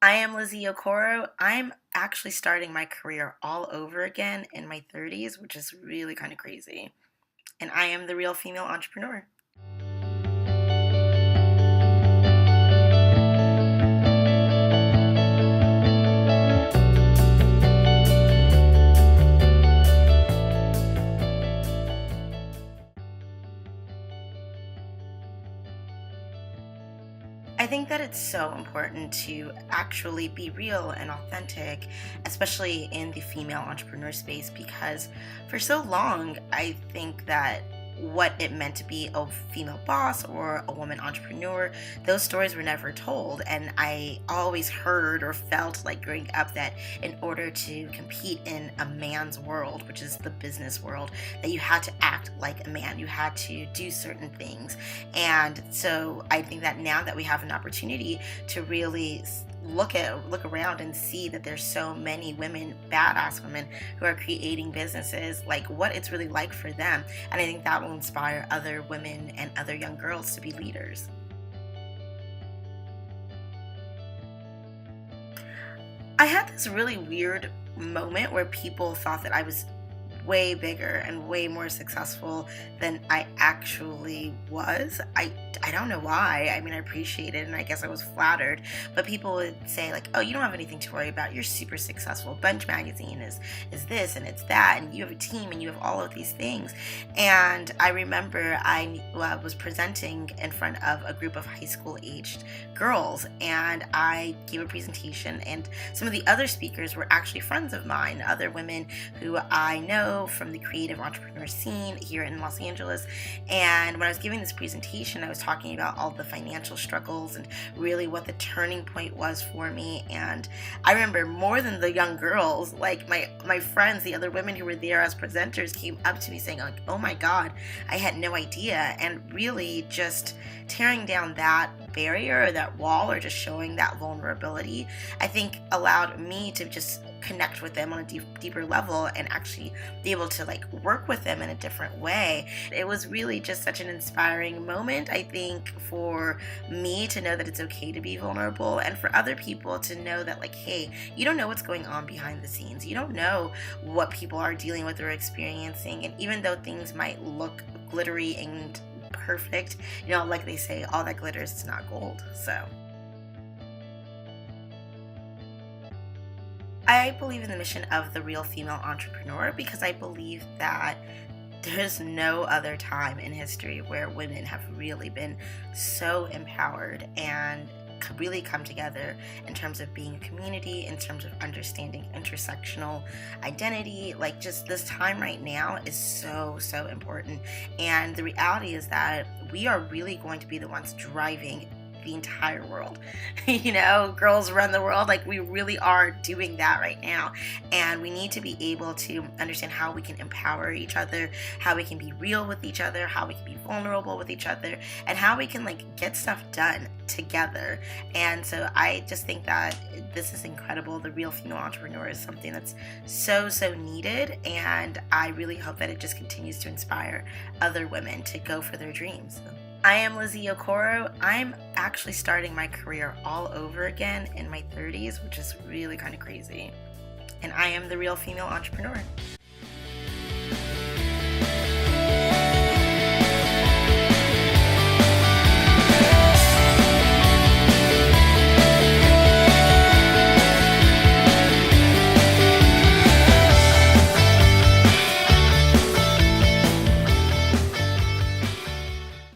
I am Lizzy Okoro. I'm actually starting my career all over again in my 30s, which is really kind of crazy. And I am the real female entrepreneur. I think that it's so important to actually be real and authentic, especially in the female entrepreneur space, because for so long, I think that what it meant to be a female boss or a woman entrepreneur, those stories were never told. And I always heard or felt like growing up that in order to compete in a man's world, which is the business world, that you had to act like a man, you had to do certain things. And so I think that now that we have an opportunity to really look around and see that there's so many women, badass women, who are creating businesses, like what it's really like for them. And I think that will inspire other women and other young girls to be leaders. I had this really weird moment where people thought that I was way bigger and way more successful than I actually was. I don't know why. I mean, I appreciate it and I guess I was flattered, but people would say like, "Oh, you don't have anything to worry about. You're super successful. Bench magazine is this and it's that and you have a team and you have all of these things." And I remember I was presenting in front of a group of high school aged girls and I gave a presentation, and some of the other speakers were actually friends of mine, other women who I know from the creative entrepreneur scene here in Los Angeles. And when I was giving this presentation, I was talking about all the financial struggles and really what the turning point was for me. And I remember more than the young girls, like my friends, the other women who were there as presenters came up to me saying like, "Oh my God, I had no idea." And really just tearing down that barrier or that wall or just showing that vulnerability, I think allowed me to just connect with them on a deeper level and actually be able to like work with them in a different way. It was really just such an inspiring moment, I think, for me to know that it's okay to be vulnerable, and for other people to know that like, hey, you don't know what's going on behind the scenes. You don't know what people are dealing with or experiencing. And even though things might look glittery and perfect, like they say, all that glitters is not gold. So I believe in the mission of the real female entrepreneur because I believe that there's no other time in history where women have really been so empowered and really come together in terms of being a community, in terms of understanding intersectional identity. Like, just this time right now is so, so important. And the reality is that we are really going to be the ones driving the entire world. Girls run the world. Like, we really are doing that right now. And we need to be able to understand how we can empower each other, how we can be real with each other, how we can be vulnerable with each other, and how we can like get stuff done together. And so I just think that this is incredible. The real female entrepreneur is something that's so, so needed. And I really hope that it just continues to inspire other women to go for their dreams. I am Lizzy Okoro. I'm actually starting my career all over again in my 30s, which is really kind of crazy. And I am the real female entrepreneur.